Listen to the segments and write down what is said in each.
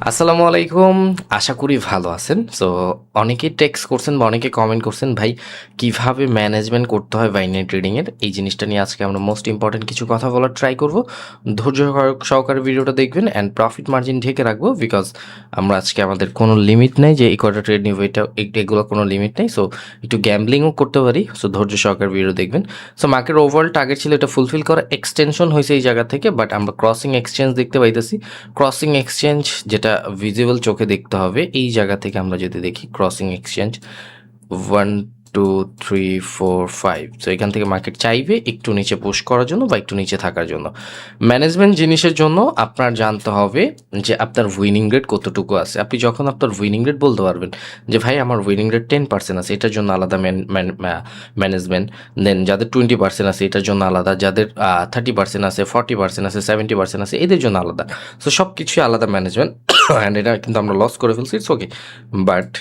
আসসালামু আলাইকুম। আশা করি ভালো আছেন। সো অনেকে টেক্সট করছেন বা অনেকে কমেন্ট করছেন, ভাই কিভাবে ম্যানেজমেন্ট করতে হয় বাইনারি ট্রেডিং এর? এই জিনিসটা নিয়ে আজকে আমরা মোস্ট ইম্পোর্টেন্ট কিছু কথা বলার ট্রাই করব। ধৈর্য সহকারে ভিডিওটা দেখবেন অ্যান্ড প্রফিট মার্জিন ঢেকে রাখবো বিকজ আমরা আজকে আমাদের কোনো লিমিট নাই যে এই কয়টা ট্রেড নিব, এগুলো কোনো লিমিট নেই। সো একটু গ্যাম্বলিংও করতে পারি। সো ধৈর্য সহকারে ভিডিও দেখবেন। সো মার্কেট ওভারঅল টার্গেট ছিল এটা ফুলফিল করা, এক্সটেনশন হয়েছে এই জায়গা থেকে, বাট আমরা ক্রসিং এক্সচেঞ্জ দেখতে পাইতেছি। ক্রসিং এক্সচেঞ্জ যেটা ভিজিবল চোখে দেখতে হবে, এই জায়গা থেকে আমরা যদি দেখি ক্রসিং এক্সচেঞ্জ 1 2 3 4 5, তো এখান থেকে মার্কেট চাইবে একটু নিচে পুশ করার জন্য বা একটু নিচে থাকার জন্য। ম্যানেজমেন্ট জিনিসের জন্য আপনার জানতে হবে যে আপনার উইনিং রেট কতটুকু আছে। আপনি যখন আপনার উইনিং রেট বলতে পারবেন যে ভাই আমার উইনিং রেট 10% আছে, এটার জন্য আলাদা ম্যানেজমেন্ট। দেন যাদের 20% আছে এটার জন্য আলাদা, যাদের 30% আছে, 40% আছে, 70% আছে, এদের জন্য আলাদা। সো সব কিছুই আলাদা ম্যানেজমেন্ট। অ্যান্ড এটা কিন্তু আমরা লস করে ফেলছি, ইটস ওকে। বাট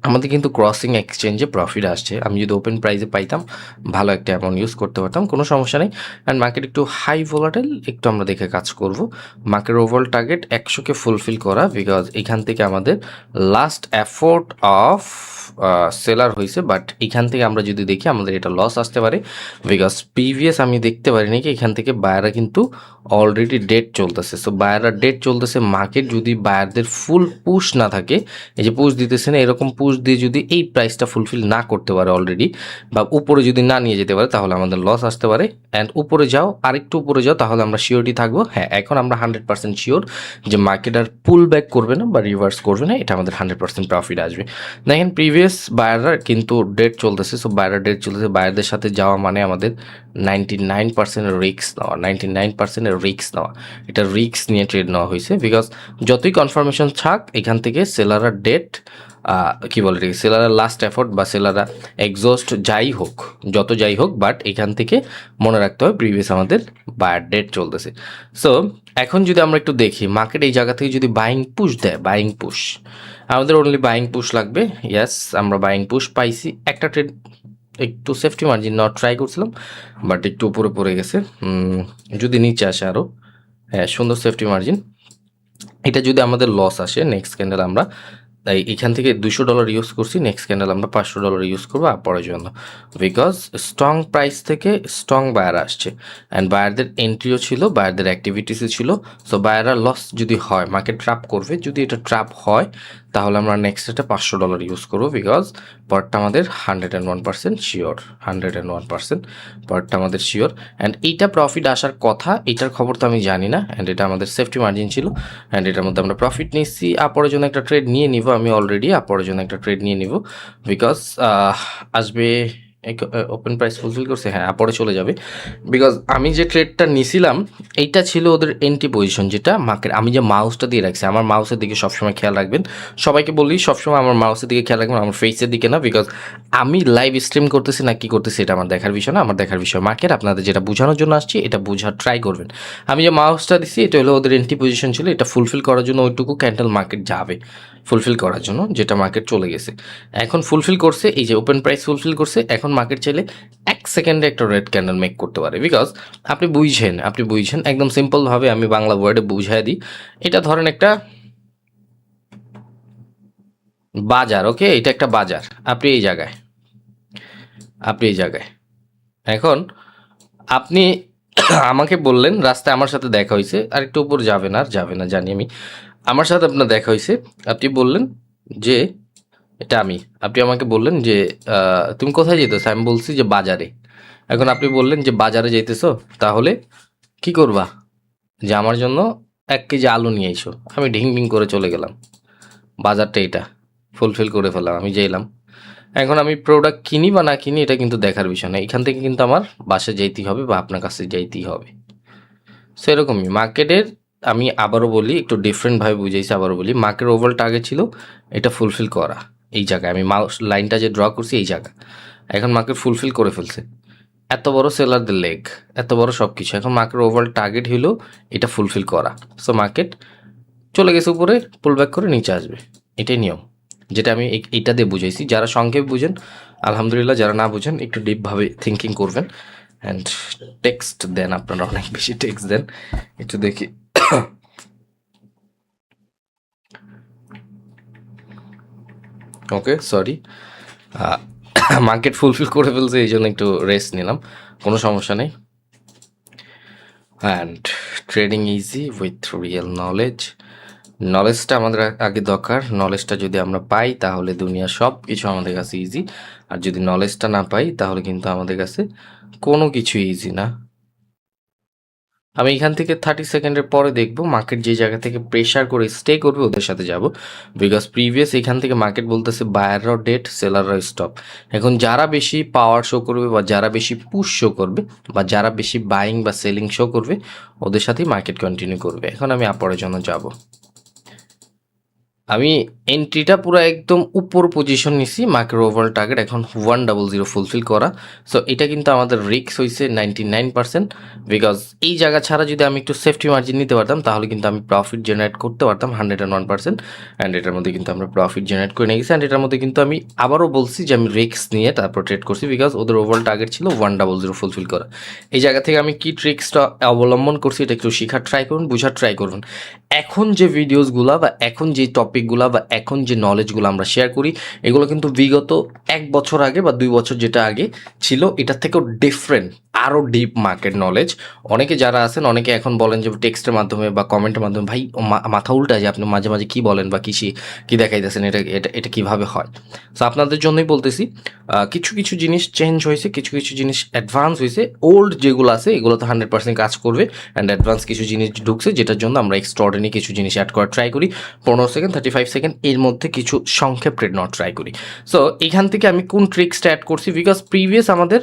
আমাদের কিন্তু ক্রসিং এক্সচেঞ্জে প্রফিট আসছে। আমি যদি ওপেন প্রাইসে পাইতাম ভালো একটা অ্যামাউন্ট ইউজ করতে পারতাম, কোনো সমস্যা নেই। অ্যান্ড মার্কেট একটু হাই ভোলাটাইল, একটু আমরা দেখে কাজ করব। মার্কেট ওভারঅল টার্গেট 100কে ফুলফিল করা, বিকজ এখান থেকে আমাদের লাস্ট এফোর্ট অফ সেলার হয়েছে। বাট এখান থেকে আমরা যদি দেখি আমাদের এটা লস আসতে পারে, বিকজ প্রিভিয়াস আমি দেখতে পারিনি কি এখান থেকে বায়াররা কিন্তু অলরেডি ডেট চলতেছে। সো বায়াররা ডেট চলতেছে, মার্কেট যদি বায়ারদের ফুল পুশ না থাকে, এই যে পুশ দিতেছে না, এরকম পুশ দিয়ে যদি এই প্রাইসটা ফুলফিল না করতে পারে অলরেডি, বা উপরে যদি না নিয়ে যেতে পারে, তাহলে আমাদের লস আসতে পারে। অ্যান্ড উপরে যাও, আরেকটু উপরে যাও, তাহলে আমরা শিওরটি থাকবো। হ্যাঁ, এখন আমরা 100% শিওর যে মার্কেট আর পুল ব্যাক করবে না বা রিভার্স করবে না, এটা আমাদের 100% প্রফিট আসবে। দেখেন প্রিভিয়াস বায়াররা কিন্তু ডেট চলতেছে। সো বায়াররা ডেট চলতেছে, বায়ারদের সাথে যাওয়া মানে আমাদের 99% রিস্ক নেওয়া, 99% রিস্ক নেওয়া। এটা রিস্ক নিয়ে ট্রেড নেওয়া হয়েছে, বিকজ যতই কনফার্মেশন থাক এখান থেকে সেলাররা ডেট কি বলে এটাকে, সেলাররা লাস্ট এফোর্ট বা সেলাররা এক্সস্ট যাই হোক, যত যাই হোক, বাট এখান থেকে মনে রাখতে হবে প্রিভিয়াস আমাদের বায়ার ডেট চলতেছে। সো এখন যদি আমরা একটু দেখি মার্কেট এই জায়গা থেকে যদি বাইং পুশ দেয়, বাইং পুশ, আমাদের অনলি বাইং পুশ লাগবে। ইয়াস, আমরা বাইং পুশ পাইছি। একটা ট্রেড একটু সেফটি মার্জিন নেওয়ার ট্রাই করছিলাম, বাট একটু উপরে পড়ে গেছে। যদি নিচে আসে আরও, হ্যাঁ সুন্দর সেফটি মার্জিন। এটা যদি আমাদের লস আসে, নেক্সট ক্যান্ডেল আমরা তাই এখান থেকে $200 ইউজ করছি, নেক্সট ক্যান্ডেল আমরা $500 ইউজ করবো আপরের জন্য, বিকজ স্ট্রং প্রাইস থেকে স্ট্রং বায়ার আসছে অ্যান্ড বায়ারদের এন্ট্রিও ছিল, বায়ারদের অ্যাক্টিভিটিসও ছিল। সো বায়াররা লস যদি হয়, মার্কেট ট্র্যাপ করবে, যদি এটা ট্র্যাপ হয় তাহলে আমরা নেক্সট এটা $500 ইউজ করবো, বিকজ পরটা আমাদের 101% শিওর, 101% পরটা আমাদের শিওর। অ্যান্ড এইটা প্রফিট আসার কথা, এইটার খবর তো আমি জানি না। অ্যান্ড এটা আমাদের সেফটি মার্জিন ছিল, অ্যান্ড এটার মধ্যে আমরা প্রফিট নিচ্ছি। আপরের জন্য একটা ট্রেড নিয়ে নিব, আমি অলরেডি আপরের জন্য একটা ট্রেড নিয়ে নিব, বিকজ আসবে ওপেন প্রাইস ফুলফিল করছে, হ্যাঁ আপরে চলে যাবে। বিকজ আমি যে ট্রেডটা নিছিলাম এইটা ছিল ওদের এন্ট্রি পজিশন, যেটা মার্কেট আমি যে মাউসটা দিয়ে রাখছি, আমার মাউসের দিকে সবসময় খেয়াল রাখবেন। সবাইকে বলি সবসময় আমার মাউসের দিকে খেয়াল রাখবেন, আমার ফেসের দিকে না, বিকজ আমি লাইভ স্ট্রিম করতেছি না কি করতেছি এটা আমার দেখার বিষয় না, আমার দেখার বিষয় মার্কেট। আপনাদের যেটা বোঝানোর জন্য আসছি এটা বোঝার ট্রাই করবেন। আমি যে মাউসটা দিচ্ছি এটা হলো ওদের এন্ট্রি পজিশন ছিল, এটা ফুলফিল করার জন্য ওইটুকু ক্যান্ডেল মার্কেট যাবে ফুলফিল করার জন্য, যেটা মার্কেট চলে গেছে। এখন ফুলফিল করছে, এই যে ওপেন প্রাইস ফুলফিল করছে, এখন মার্কেট চাইলে 1 সেকেন্ডে একটা রেড ক্যান্ডেল মেক করতে পারে, বিকজ আপনি বুঝছেন একদম সিম্পলভাবে আমি বাংলা ওয়ার্ডে বুঝাই দিই। এটা ধরেন একটা বাজার, ওকে, এটা একটা বাজার। আপনি এই জায়গায়, এখন আপনি আমাকে বললেন রাস্তায় আমার সাথে দেখা হয়েছে, আর একটু উপর যাবেন, আর যাবে না জানি আমি, আমার সাথে আপনার দেখা হয়েছে। আপনি বললেন যে এটা আমি, আপনি আমাকে বললেন যে তুমি কোথায় যেতেছো, আমি বলছি যে বাজারে। এখন আপনি বললেন যে বাজারে যাইতেছো, তাহলে কি করবা, যে আমার জন্য 1 কেজি আলু নিয়ে এসো। আমি ঢিং ঢিং করে চলে গেলাম, বাজারটা এটা ফুলফিল করে ফেললাম, আমি যাইলাম। এখন আমি প্রোডাক্ট কিনি বা না কিনি এটা কিন্তু দেখার বিষয় না, এখান থেকে কিন্তু আমার বাসায় যাইতেই হবে বা আপনার কাছে যাইতেই হবে। সেরকমই মার্কেটের, আমি আবারও বলি একটু ডিফারেন্টভাবে বুঝাইছি, আবারও বলি মার্কেট ওভারঅল টার্গেট ছিল এটা ফুলফিল করা, এই জায়গায় আমি মাউস লাইনটা যে ড্র করছি এই জায়গা, এখন মার্কেট ফুলফিল করে ফেলছে। এত বড় সেলারদের লেগ, এত বড় সব কিছু, এখন মার্কেট ওভারঅল টার্গেট হলো এটা ফুলফিল করা। সো মার্কেট চলে গেছে উপরে, পুল ব্যাক করে নিচে আসবে, এটাই নিয়ম, যেটা আমি এইটা দিয়ে বুঝাইছি। যারা সংক্ষেপ বুঝেন আলহামদুলিল্লাহ, যারা না বুঝেন একটু ডিপভাবে থিঙ্কিং করবেন। অ্যান্ড টেক্সট দেন, আপনারা অনেক বেশি টেক্সট দেন, একটু দেখি। ওকে, সরি, মার্কেট ফুলফিল করে ফেলছে, এই জন্য একটু রেস্ট নিলাম, কোনো সমস্যা নেই। And trading easy with real knowledge. নলেজটা আমাদের আগে দরকার। নলেজটা যদি আমরা পাই তাহলে দুনিয়ার সব কিছু আমাদের কাছে ইজি, আর যদি নলেজটা না পাই তাহলে কিন্তু আমাদের কাছে কোনো কিছু ইজি না। আমি এখান থেকে 30 সেকেন্ডের পরে দেখবো মার্কেট যে জায়গা থেকে প্রেশার করে স্টে করবে ওদের সাথে যাব, বিকজ প্রিভিয়াস এখান থেকে মার্কেট বলতেছে বায়াররাও ডেট, সেলাররাও স্টপ। এখন যারা বেশি পাওয়ার শো করবে বা যারা বেশি পুশ শো করবে বা যারা বেশি বাইং বা সেলিং শো করবে ওদের সাথেই মার্কেট কন্টিনিউ করবে। এখন আমি আপরের জন্য যাব। আমি এন্ট্রিটা পুরো একদম উপর পজিশন নিছি, মার্কেট ওভারঅল টার্গেট এখন 100 ফুলফিল করা। সো এটা কিন্তু আমাদের রিস্ক হয়েছে 99%, বিকজ এই জায়গা ছাড়া যদি আমি একটু সেফটি মার্জিন নিতে পারতাম তাহলে কিন্তু আমি প্রফিট জেনারেট করতে পারতাম 101%। অ্যান্ড এটার মধ্যে কিন্তু আমরা প্রফিট জেনারেট করে নিয়ে গেছি। অ্যান্ড এটার মধ্যে কিন্তু আমি আবারও বলছি যে আমি রিস্ক নিয়ে তারপর ট্রেড করছি, বিকজ ওদের ওভারঅল টার্গেট ছিল 100 ফুলফিল করা। এই জায়গা থেকে আমি কি ট্রিক্সটা অবলম্বন করছি এটা একটু শেখার ট্রাই করুন, বোঝার ট্রাই করুন। এখন যে ভিডিওসগুলো বা এখন যে টপিকগুলো বা এখন যে নলেজগুলো আমরা শেয়ার করি এগুলো কিন্তু বিগত 1 বছর আগে বা 2 বছর যেটা আগে ছিল এটার থেকেও ডিফারেন্ট, আরও ডিপ মার্কেট নলেজ। অনেকে যারা আছেন অনেকে এখন বলেন যে টেক্সটের মাধ্যমে বা কমেন্টের মাধ্যমে ভাই মাথা উল্টা যে আপনি মাঝে মাঝে কী বলেন বা কী দেখাইতেছেন, এটা এটা এটা কীভাবে হয়। সো আপনাদের জন্যই বলতেছি, কিছু কিছু জিনিস চেঞ্জ হয়েছে, কিছু কিছু জিনিস অ্যাডভান্স হয়েছে। ওল্ড যেগুলো আছে এগুলো তো 100% কাজ করবে, অ্যান্ড অ্যাডভান্স কিছু জিনিস ঢুকছে যেটার জন্য আমরা এক্সট্রাঅর্ডিনারি কিছু জিনিস অ্যাড করার ট্রাই করি। 15 সেকেন্ড, 35 সেকেন্ড এর মধ্যে কিছু সংক্ষেপ ট্রেড নেওয়ার ট্রাই করি। সো এখান থেকে আমি কোন ট্রিক্সটা অ্যাড করছি, বিকজ প্রিভিয়াস আমাদের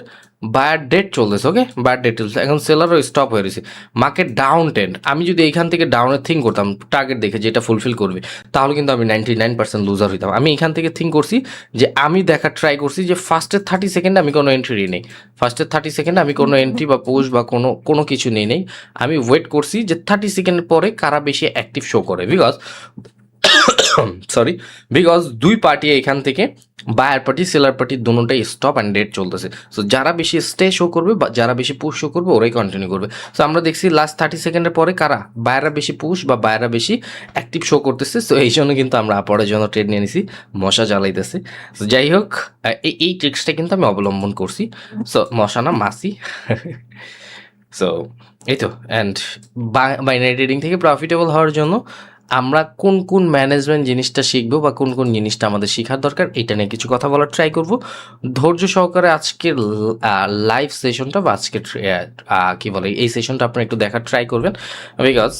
বায়ার ডেট চলতেছে, ওকে, বায়ার ডেট চলছে, এখন সেলারও স্টপ হয়ে রয়েছে, মার্কেট ডাউন ট্রেন্ড। আমি যদি এখান থেকে ডাউনের থিঙ্ক করতাম টার্গেট দেখে যেটা ফুলফিল করবে তাহলে কিন্তু আমি 99% লুজার হইতাম। আমি এখান থেকে থিঙ্ক করছি যে আমি দেখার ট্রাই করছি যে ফার্স্টের 30 সেকেন্ডে আমি কোনো এন্ট্রি নেই, ফার্স্টের 30 সেকেন্ডে আমি কোনো এন্ট্রি বা পোস্ট বা কোনো কিছু নেই। আমি ওয়েট করছি যে 30 সেকেন্ডের পরে কারা বেশি অ্যাক্টিভ শো করে, বিকজ সরি, বিকজ দুই পার্টি এখান থেকে বায়ার পার্টি সেলার পার্টি দুটোটাই স্টপ অ্যান্ড ডেট চলতেছে। সো যারা বেশি স্টে শো করবে বা যারা বেশি পুশ শো করবে ওরাই কন্টিনিউ করবে। সো আমরা দেখছি লাস্ট 30 সেকেন্ডের পরে কারা বায়াররা বেশি পুশ বা বায়াররা বেশি অ্যাক্টিভ শো করতেছে। সো এই জন্য কিন্তু আমরা পরের জন্য ট্রেড নিয়ে নিছি, মশা জ্বালাইতেছে। সো যাই হোক, এই ট্রিক্সটা কিন্তু আমি অবলম্বন করছি। সো মশা না মাসি। সো এই তো, অ্যান্ড বাইনারি ট্রেডিং থেকে প্রফিটেবল হওয়ার জন্য আমরা কোন কোন ম্যানেজমেন্ট জিনিসটা শিখবো বা কোন কোন জিনিসটা আমাদের শেখার দরকার এটা নিয়ে কিছু কথা বলার ট্রাই করব। ধৈর্য সহকারে আজকের লাইভ সেশনটা বা আজকের কী বলে এই সেশনটা আপনারা একটু দেখার ট্রাই করবেন, because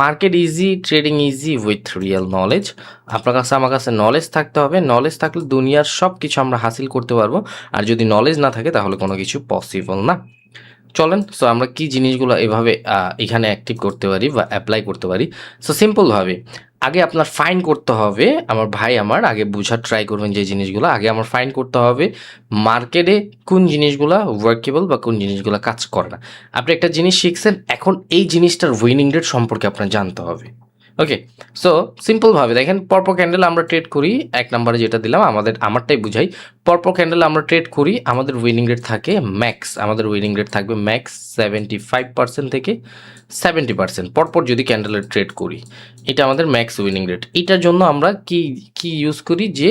market easy, trading easy with real knowledge. আপনার কাছে আমার কাছে নলেজ থাকতে হবে, নলেজ থাকলে দুনিয়ার সব কিছু আমরা হাসিল করতে পারবো, আর যদি নলেজ না থাকে তাহলে কোনো কিছু পসিবল না। চলেন, সো আমরা কি জিনিসগুলো এভাবে এখানে অ্যাক্টিভ করতে পারি বা অ্যাপ্লাই করতে পারি। সো সিম্পলভাবে আগে আপনার ফাইন করতে হবে, আমার ভাই আমার আগে বোঝার ট্রাই করবেন যে জিনিসগুলো আগে আমার ফাইন করতে হবে মার্কেটে কোন জিনিসগুলো ওয়ার্কেবল বা কোন জিনিসগুলো কাজ করে না। আপনি একটা জিনিস শিখছেন, এখন এই জিনিসটার উইনিং রেট সম্পর্কে আপনার জানতে হবে। ওকে, সো সিম্পলভাবে দেখেন, পরপর ক্যান্ডেল আমরা ট্রেড করি, এক নম্বরে যেটা দিলাম আমারটাই বুঝাই। পরপর ক্যান্ডেল আমরা ট্রেড করি, আমাদের উইনিং রেট থাকে ম্যাক্স, আমাদের উইনিং রেট থাকবে ম্যাক্স 75% থেকে 70%। পরপর যদি ক্যান্ডেলের ট্রেড করি এটা আমাদের ম্যাক্স উইনিং রেট। এটার জন্য আমরা কি কি ইউজ করি, যে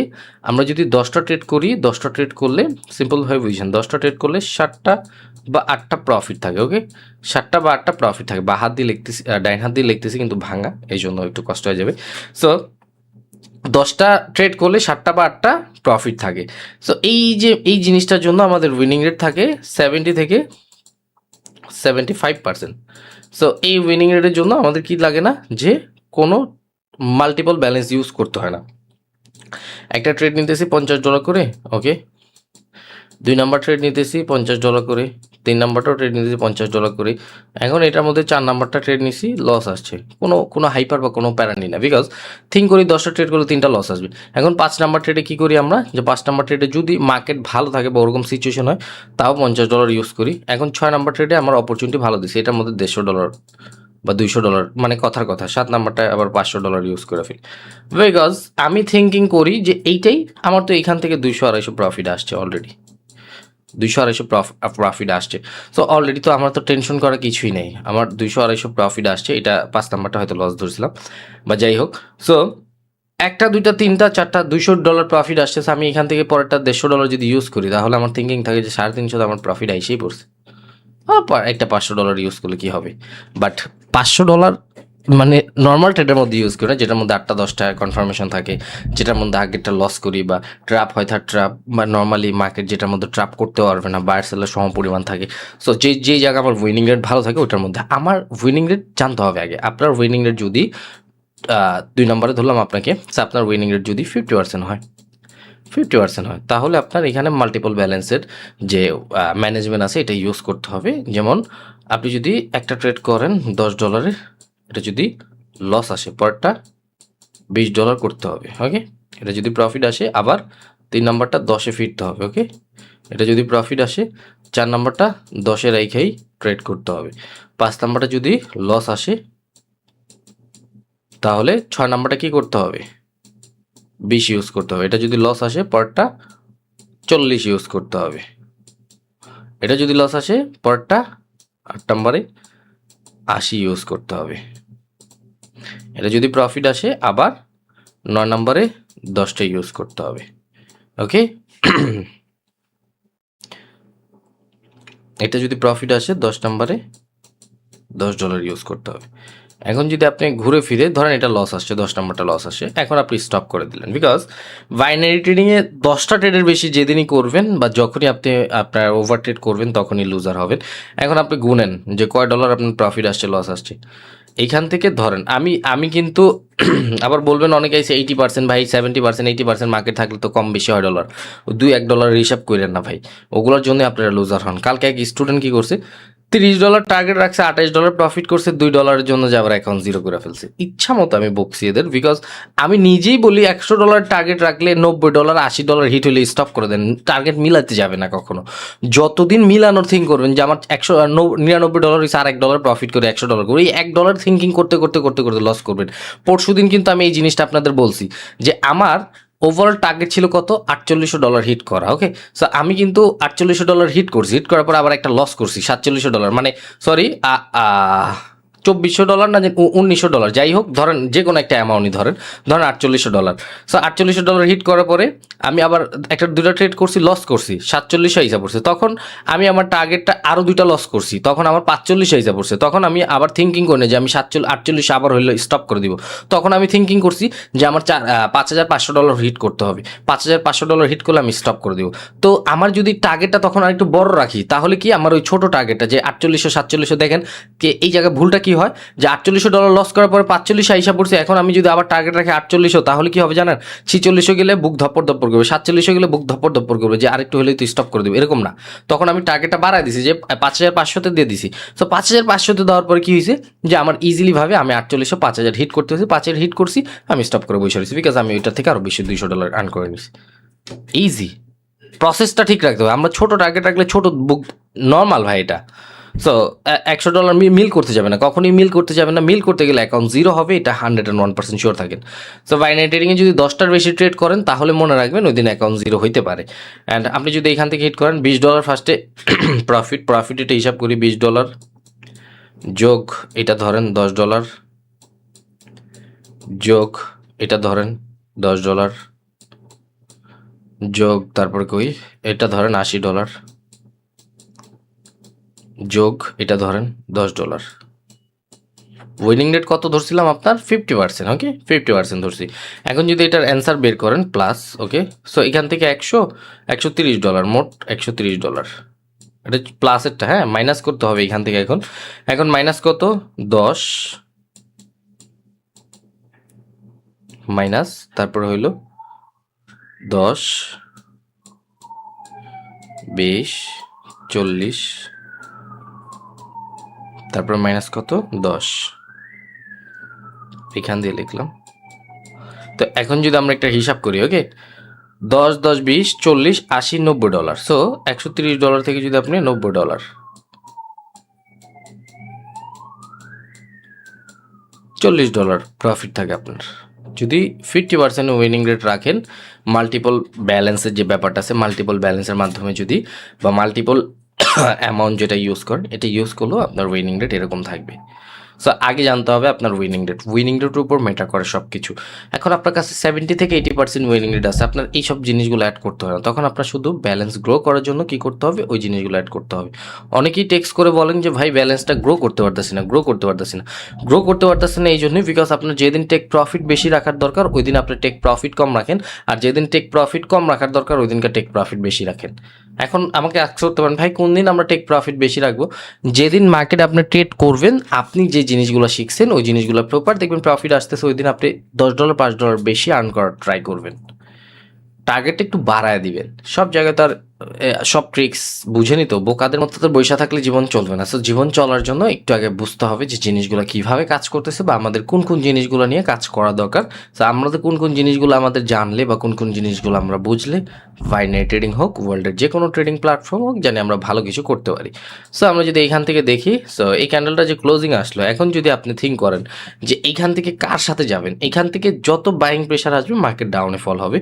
আমরা যদি 10টা ট্রেড করি, 10টা ট্রেড করলে সিম্পলভাবে বুঝছেন 10টা ট্রেড করলে 7টা বা 8টা প্রফিট থাকে। ওকে, 7টা বা 8টা প্রফিট থাকে, বা হাত দিয়ে লিখতেছি, ডাইন হাত দিয়ে লিখতেছি কিন্তু ভাঙা, এই জন্য একটু কষ্ট হয়ে যাবে। সো 10টা ট্রেড করলে 7টা বা 8টা প্রফিট থাকে। সো এই জিনিসটার জন্য আমাদের উইনিং রেট থাকে 70 থেকে 75%। সো এই উইনিং রেটের জন্য আমাদের কি লাগে না, যে কোনো মাল্টিপল ব্যালেন্স ইউজ করতে হয় না। একটা ট্রেড নিতেছি $50 করে, ওকে, 2 নাম্বার ট্রেড নিতেছি $50 করে, 3 নাম্বারটাও ট্রেড নিতেছি $50 করে। এখন এটার মধ্যে 4 নাম্বারটা ট্রেড নিছি, লস আসছে, কোনো হাইপার বা কোনো প্যারা নিই না, বিকজ থিঙ্ক করি 10টা ট্রেড করলে 3টা লস আসবে। এখন 5 নাম্বার ট্রেডে কী করি আমরা, যে 5 নাম্বার ট্রেডে যদি মার্কেট ভালো থাকে বা ওরকম সিচুয়েশন হয় তাও $50 ইউজ করি। এখন 6 নাম্বার ট্রেডে আমার অপরচুনিটি ভালো দিচ্ছে, এটার মধ্যে $150 বা $200, মানে কথার কথা 7 নাম্বারটা আবার $500 ইউজ করে ফেলি, বিকজ আমি থিঙ্কিং করি যে এইটাই আমার তো এখান থেকে 200-250 প্রফিট আসছে অলরেডি, 200-250 প্রফিট আসছে। সো অলরেডি তো আমার তো টেনশন করা কিছুই নেই, আমার 200-250 প্রফিট আসছে। এটা 5 নাম্বারটা হয়তো লস ধরছিলাম বা যাই হোক। সো একটা দুইটা তিনটা চারটা $200 প্রফিট আসতেছে, আমি এখান থেকে পরেরটা $150 যদি ইউজ করি তাহলে আমার থিঙ্কিং থাকে যে 350 আমার প্রফিট আইসেই পড়ছে। একটা $500 ইউজ করলে কি হবে, বাট $500 মানে নর্মাল ট্রেডের মধ্যে ইউজ করি না, যেটার মধ্যে 8টা 10টা কনফার্মেশন থাকে, যেটার মধ্যে আগেরটা লস করি বা ট্র্যাপ হয়, থার্ড ট্র্যাপ বা নর্মালি মার্কেট যেটার মধ্যে ট্র্যাপ করতে পারবে না, বায়ার সেলের সম পরিমাণ থাকে। সো যেই জায়গায় আমার উইনিং রেট ভালো থাকে ওটার মধ্যে আমার উইনিং রেট জানতে হবে আগে। আপনার উইনিং রেট যদি 2 নম্বরে ধরলাম আপনাকে, আপনার উইনিং রেট যদি 50% হয়, 50% হয়, তাহলে আপনার এখানে মাল্টিপল ব্যালেন্সের যে ম্যানেজমেন্ট আছে এটা ইউজ করতে হবে। যেমন আপনি যদি একটা ট্রেড করেন $10, এটা যদি লস আসে পরটা $20 করতে হবে, ওকে। এটা যদি প্রফিট আসে আবার 3 নাম্বারটা 10-এ ফিরতে হবে, ওকে। এটা যদি প্রফিট আসে 4 নাম্বারটা 10-এ রেখেই ট্রেড করতে হবে। 5 নাম্বারটা যদি লস আসে তাহলে 6 নাম্বারটা কি করতে হবে, 20 ইউজ করতে হবে। এটা যদি লস আসে পরটা 40 ইউজ করতে হবে। এটা যদি লস আসে পরটা 8 নম্বরে 80 ইউজ করতে হবে। এটা যদি প্রফিট আসে আবার 9 নম্বরে 10টা ইউজ করতে হবে, ওকে। এটা যদি প্রফিট আসে 10 নম্বরে $10 ইউজ করতে হবে। এখন যদি আপনি ঘুরে ফিরে ধরেন এটা লস আসছে, 10 নম্বরটা লস আসে, এখন আপনি স্টপ করে দিলেন, বিকজ বাইনারি ট্রেডিংয়ে 10টা ট্রেডের বেশি যেদিনই করবেন বা যখনই আপনি আপনার ওভার ট্রেড করবেন তখনই লুজার হবেন। এখন আপনি গুনেন যে কয় ডলার আপনার প্রফিট আসছে লস আসছে। এইখান থেকে ধরেন আমি কিন্তু আবার বলবেন অনেকে আছে 80% ভাই, 70% 80% মার্কেট থাকলে তো কম বেশি হয় ডলার, $2-1 হিসাব করেন না ভাই, ওগুলোর জন্য আপনারা লুজার হন। কালকে এক স্টুডেন্ট কি করছে, $30 টার্গেট রাখছে, $28 প্রফিট করছে, $2 জন্য যে আবার অ্যাকাউন্ট জিরো করে ফেলছে। ইচ্ছা মতো আমি বকছি এদের, বিকজ আমি নিজেই বলি $100 টার্গেট রাখলে $90 $80 হিট হলে স্টপ করে দেন, টার্গেট মিলাতে যাবে না কখনো। যতদিন মিলানোর থিঙ্ক করবেন যে আমার $99 হয়েছে আর $1 প্রফিট করে $100 করে, এই $1 থিঙ্কিং করতে করতে করতে করতে লস করবেন। পরশু দিন কিন্তু আমি এই জিনিসটা আপনাদের বলছি যে আমার ওভারঅল টার্গেট ছিল কত, $4800 হিট করা, ওকে। সো আমি কিন্তু $4800 হিট করছি, হিট করার পর আবার একটা লস করছি $4700, মানে সরি $2400 না $1900, যাই হোক ধরেন যে কোনো একটা অ্যামাউন্টই ধরেন $4800। সো $4800 হিট করার পরে আমি আবার একটা দুটা ট্রেড করছি, লস করছি, 47 হিসাব পড়ছে। তখন আমি আমার টার্গেটটা আরও দুইটা লস করছি, তখন আমার 45 হিসাব পড়ছে। তখন আমি আবার থিঙ্কিং করি যে আমি 48 আবার হইলে স্টপ করে দিব। তখন আমি থিঙ্কিং করছি যে আমার $5500 হিট করতে হবে, $5500 হিট করলে আমি স্টপ করে দিব। তো আমার যদি টার্গেটটা তখন আর একটু বড় রাখি তাহলে কি আমার ওই ছোট টার্গেটটা যে 4800 দেখেন যে এই জায়গায় ভুলটা কি হয় যে $4800 লস করার পরে 45 হিসাব পড়ছে। এখন আমি যদি আবার টার্গেট রাখি 4800 তাহলে কি হবে জানেন, 46 গেলে বুক ধপ্পর ধপ্পর করবে, 47 গেলে বুক ধপ্পর ধপ্পর করবে যে আরেকটু হলেই তো স্টপ করে দেবে, এরকম না। তখন আমি টার্গেটটা বাড়ায় দিছি যে 5500-তে দিয়ে দিছি। তো 5500-তে দেওয়ার পরে কি হয়েছে যে আমার ইজিলি ভাবে আমি 4800 5000 হিট করতে হয়েছে, 5000 হিট করছি, আমি স্টপ করে বসে রয়েছি, বিকজ আমি ওইটা থেকে আরো বেশি $200 আর্ন করে নিছি। ইজি, প্রসেসটা ঠিক রাখতে হবে। আমরা ছোট টার্গেট রাখলে ছোট বুক নর্মাল ভাই এটা। সো $100 মিল করতে যাবে না, কখনই মিল করতে যাবে না। মিল করতে গেলে অ্যাকাউন্ট জিরো হবে, এটা 101% শিওর থাকেন। সো বাইনারি ট্রেডিংয়ে যদি 10টার বেশি ট্রেড করেন তাহলে মনে রাখবেন ওই দিন অ্যাকাউন্ট জিরো হইতে পারে। অ্যান্ড আপনি যদি এখান থেকে হিট করেন $20 ফার্স্টে প্রফিট এটা হিসাব করি, $20 যোগ এটা ধরেন $10 যোগ এটা ধরেন $10 যোগ তারপর কই এটা ধরেন $80 যোগ এটা ধরেন $10। উইনিং রেট কত ধরছিলাম আপনার 50%, ওকে 50% ধরছি। এখন যদি এটার অ্যান্সার বের করেন প্লাস, ওকে। সো এখান থেকে $130 মোট $130, এটা প্লাসেরটা, হ্যাঁ মাইনাস করতে হবে এখান থেকে। এখন মাইনাস কত 10 মাইনাস তারপরে হইল 10 20 40 তারপর মাইনাস কত 10, এখান দিয়ে লিখলাম। তো এখন যদি আমরা একটা হিসাব করি, ওকে 10 10 20 40 80 $90। সো $130 থেকে যদি আপনি $90 $40 প্রফিট থাকে আপনার, যদি 50% উইনিং রেট রাখেন, মাল্টিপল ব্যালেন্সের যে ব্যাপারটা আছে, মাল্টিপল ব্যালেন্সের মাধ্যমে যদি বা মাল্টিপল অ্যামাউন্ট যেটা ইউজ করেন, এটা ইউজ করলেও আপনার উইনিং রেট এরকম থাকবে। সো আগে জানতে হবে আপনার উইনিং রেট, উইনিং রেটের উপর ম্যাটার করে সব কিছু। এখন আপনার কাছে 70 থেকে 80% উইনিং রেট আছে, আপনার এই সব জিনিসগুলো অ্যাড করতে হয় না, তখন আপনার শুধু ব্যালেন্স গ্রো করার জন্য কী করতে হবে, ওই জিনিসগুলো অ্যাড করতে হবে। অনেকেই টেক্সট করে বলেন যে ভাই ব্যালেন্সটা গ্রো করতে পারতেছি না, গ্রো করতে পারতেছি না। গ্রো করতে পারতেছেন না এই জন্যই বিকজ আপনার যেদিন টেক প্রফিট বেশি রাখার দরকার ওই দিন আপনি টেক প্রফিট কম রাখেন, আর যেদিন টেক প্রফিট কম রাখার দরকার ওই দিনকে টেক প্রফিট বেশি রাখেন। এখন আমাকে আস্ক করতে পারেন ভাই কোন দিন আমরা টেক প্রফিট বেশি রাখবো? যেদিন মার্কেটে আপনি ট্রেড করবেন, আপনি যে জিনিসগুলো শিখছেন ওই জিনিসগুলো প্রপার দেখবেন প্রফিট আসতেছে, ওই দিন আপনি $10 $5 বেশি আর্ন করার ট্রাই করবেন। টার্গেট একটু বাড়ায় দিবেন। সব জায়গায় তার সব ট্রিক্স বুঝেনি তো, বোকাদের মতো তো বৈশা থাকলে জীবন চলবে না। সো জীবন চলার জন্য একটু আগে বুঝতে হবে যে জিনিসগুলো কিভাবে কাজ করতেছে বা আমাদের কোন কোন জিনিসগুলো নিয়ে কাজ করা দরকার। সো আমাদের কোন কোন জিনিসগুলো আমাদের জানলে বা কোন কোন জিনিসগুলো আমরা বুঝলে বাইনারি ট্রেডিং হোক, ওয়ার্ল্ডের যে কোনো ট্রেডিং প্ল্যাটফর্ম হোক, জানি আমরা ভালো কিছু করতে পারি। সো আমরা যদি এইখান থেকে দেখি, সো এই ক্যান্ডেলটা যে ক্লোজিং আসলো, এখন যদি আপনি থিঙ্ক করেন যে এইখান থেকে কার সাথে যাবেন, এইখান থেকে যত বাইং প্রেশার আসবে মার্কেট ডাউনে ফল হবে,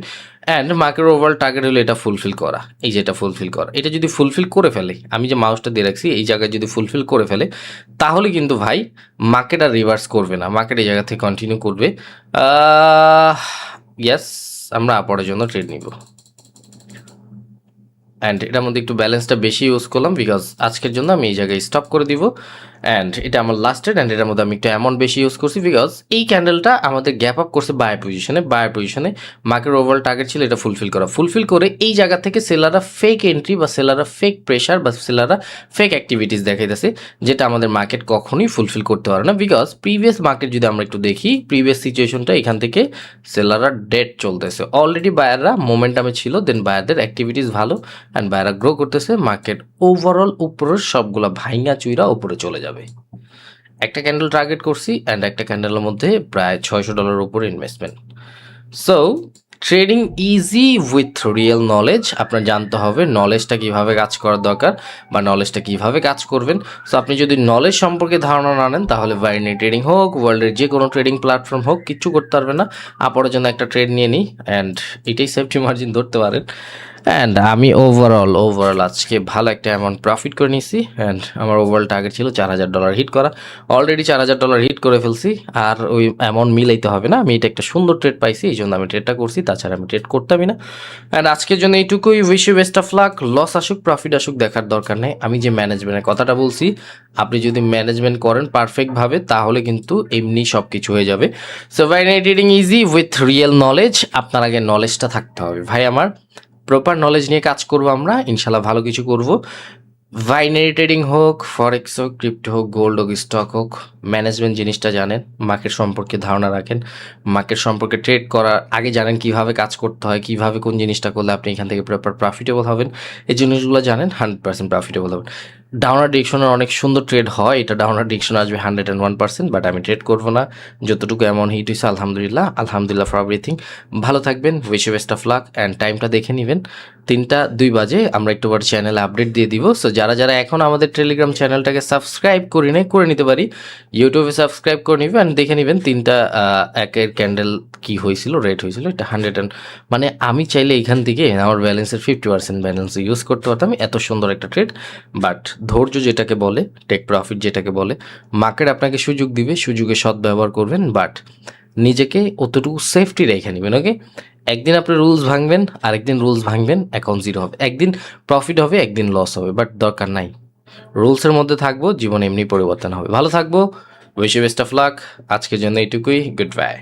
অ্যান্ড মার্কেট ওভারঅল টার্গেট হলো এটা ফুলফিল করা। এই যে এটা ফুলফিল করা, এটা যদি ফুলফিল করে ফেলে, আমি যে মাউসটা দিয়ে রাখছি এই জায়গায় যদি ফুলফিল করে ফেলে, তাহলে কিন্তু ভাই মার্কেট আর রিভার্স করবে না, মার্কেট এই জায়গা থেকে কন্টিনিউ করবে। ইয়েস, আমরা আপরের জন্য ট্রেড নিব, অ্যান্ড এটার মধ্যে একটু ব্যালেন্সটা বেশি ইউজ করলাম বিকজ আজকের জন্য আমি এই জায়গায় স্টপ করে দিব। অ্যান্ড এটা আমার লাস্টেড, অ্যান্ড এটার মধ্যে আমি একটু অ্যামাউন্ট বেশি ইউজ করছি বিকজ এই ক্যান্ডেলটা আমাদের গ্যাপ আপ করছে বায়ার পজিশনে। মার্কেট ওভারঅল টার্গেট ছিল এটা ফুলফিল করে এই জায়গা থেকে সেলাররা ফেক এন্ট্রি বা সেলাররা ফেক প্রেশার বা সেলাররা ফেক অ্যাক্টিভিটিস দেখাইতেছে, যেটা আমাদের মার্কেট কখনোই ফুলফিল করতে পারে না। বিকজ প্রিভিয়াস মার্কেট যদি আমরা একটু দেখি, প্রিভিয়াস সিচুয়েশনটা এখান থেকে সেলাররা ডেড চলতেছে, অলরেডি বায়াররা মোমেন্টামে ছিল, দেন বায়ারদের অ্যাক্টিভিটিস ভালো অ্যান্ড বায়াররা গ্রো করতেছে, মার্কেট ওভারঅল উপরের সবগুলা ভাইঙ্গা চুইরা উপরে চলে যাবে। একটা ক্যান্ডেল টার্গেট করছি অ্যান্ড একটা ক্যান্ডেলের মধ্যে প্রায় $600 উপরে investment. So trading easy with real knowledge, আপনার জানতে হবে নলেজটা কিভাবে কাজ করার দরকার বা নলেজটা কিভাবে কাজ করবেন। সো আপনি যদি নলেজ সম্পর্কে ধারণা না নেন তাহলে বাইনারি ট্রেডিং হোক, ওয়ার্ল্ডের যে কোনো ট্রেডিং প্ল্যাটফর্ম হোক, কিচ্ছু করতে পারবে না। আপনার জন্য একটা ট্রেড নিয়ে নিই অ্যান্ড এটাই সেফটি মার্জিন ধরতে পারেন। অ্যান্ড আমি ওভারঅল আজকে ভালো একটা অ্যামাউন্ট প্রফিট করে নিয়েছি, অ্যান্ড আমার ওভারঅল টার্গেট ছিল $4000 হিট করা, অলরেডি $4000 হিট করে ফেলছি, আর ওই অ্যামাউন্ট মিলাইতে হবে না। আমি এটা একটা সুন্দর ট্রেড পাইছি, এই জন্য আমি ট্রেডটা করছি, তাছাড়া আমি ট্রেড করতামই না। অ্যান্ড আজকের জন্য এইটুকুই, wish you best of luck. Loss আসুক প্রফিট আসুক দেখার দরকার নেই, আমি যে ম্যানেজমেন্টের কথাটা বলছি, আপনি যদি ম্যানেজমেন্ট করেন পারফেক্টভাবে তাহলে কিন্তু এমনি সব কিছু হয়ে যাবে। So binary trading easy with real knowledge, আপনার আগে নলেজটা থাকতে হবে ভাই আমার। প্রপার নলেজ নিয়ে কাজ করবো আমরা, ইনশাল্লাহ ভালো কিছু করব। বাইনারি ট্রেডিং হোক, ফরেক্স হোক, ক্রিপ্টো হোক, গোল্ড হোক, স্টক হোক, ম্যানেজমেন্ট জিনিসটা জানেন, মার্কেট সম্পর্কে ধারণা রাখেন, মার্কেট সম্পর্কে ট্রেড করার আগে জানেন কিভাবে কাজ করতে হয়, কিভাবে কোন জিনিসটা করলে আপনি এখান থেকে প্রপার প্রফিটেবল হবেন, এই জিনিসগুলো জানেন, 100% প্রফিটেবল হবেন। ডাউনার ডিরেকশনের অনেক সুন্দর ট্রেড হয়, এটা ডাউনার ডিরেকশন আসবে 101%, বাট আমি ট্রেড করবো না। যতটুকু অ্যামাউন্ট হিট হয়েছে আলহামদুলিল্লাহ ফর এভরিথিং। ভালো থাকবেন, wish you best of luck, and টাইমটা দেখে নেবেন 3টা 2 বাজে, আমরা একটুবার চ্যানেলে আপডেট দিয়ে দিব। সো যারা এখন আমাদের টেলিগ্রাম চ্যানেলটাকে সাবস্ক্রাইব করে নেই, করে নিতে পারি, ইউটিউবে সাবস্ক্রাইব করে নিবেন অ্যান্ড দেখে নেবেন 3টা একের ক্যান্ডেল কি হয়েছিল, রেট হয়েছিল এটা 100, মানে আমি চাইলে এখান থেকে আমার ব্যালেন্সের 50% ব্যালেন্স ইউজ করতে পারতাম, এত সুন্দর একটা ট্রেড। বাট ধৈর্য যেটাকে বলে, টেক প্রফিট যেটাকে বলে, মার্কেট আপনাকে সুযোগ দিবে, সুযোগে সদ্ব্যবহার করবেন, বাট নিজেকে অতটুকু সেফটি রেখে নেবেন। ওকে, একদিন আপনি রুলস ভাঙবেন, আরেকদিন রুলস ভাঙবেন, অ্যাকাউন্ট জিরো হবে, একদিন প্রফিট হবে, একদিন লস হবে, বাট দরকার নাই, রুলসের মধ্যে থাকবো, জীবন এমনি পরিবর্তন হবে। ভালো থাকবো, wish you best of luck, আজকের জন্য এইটুকুই, গুড বাই।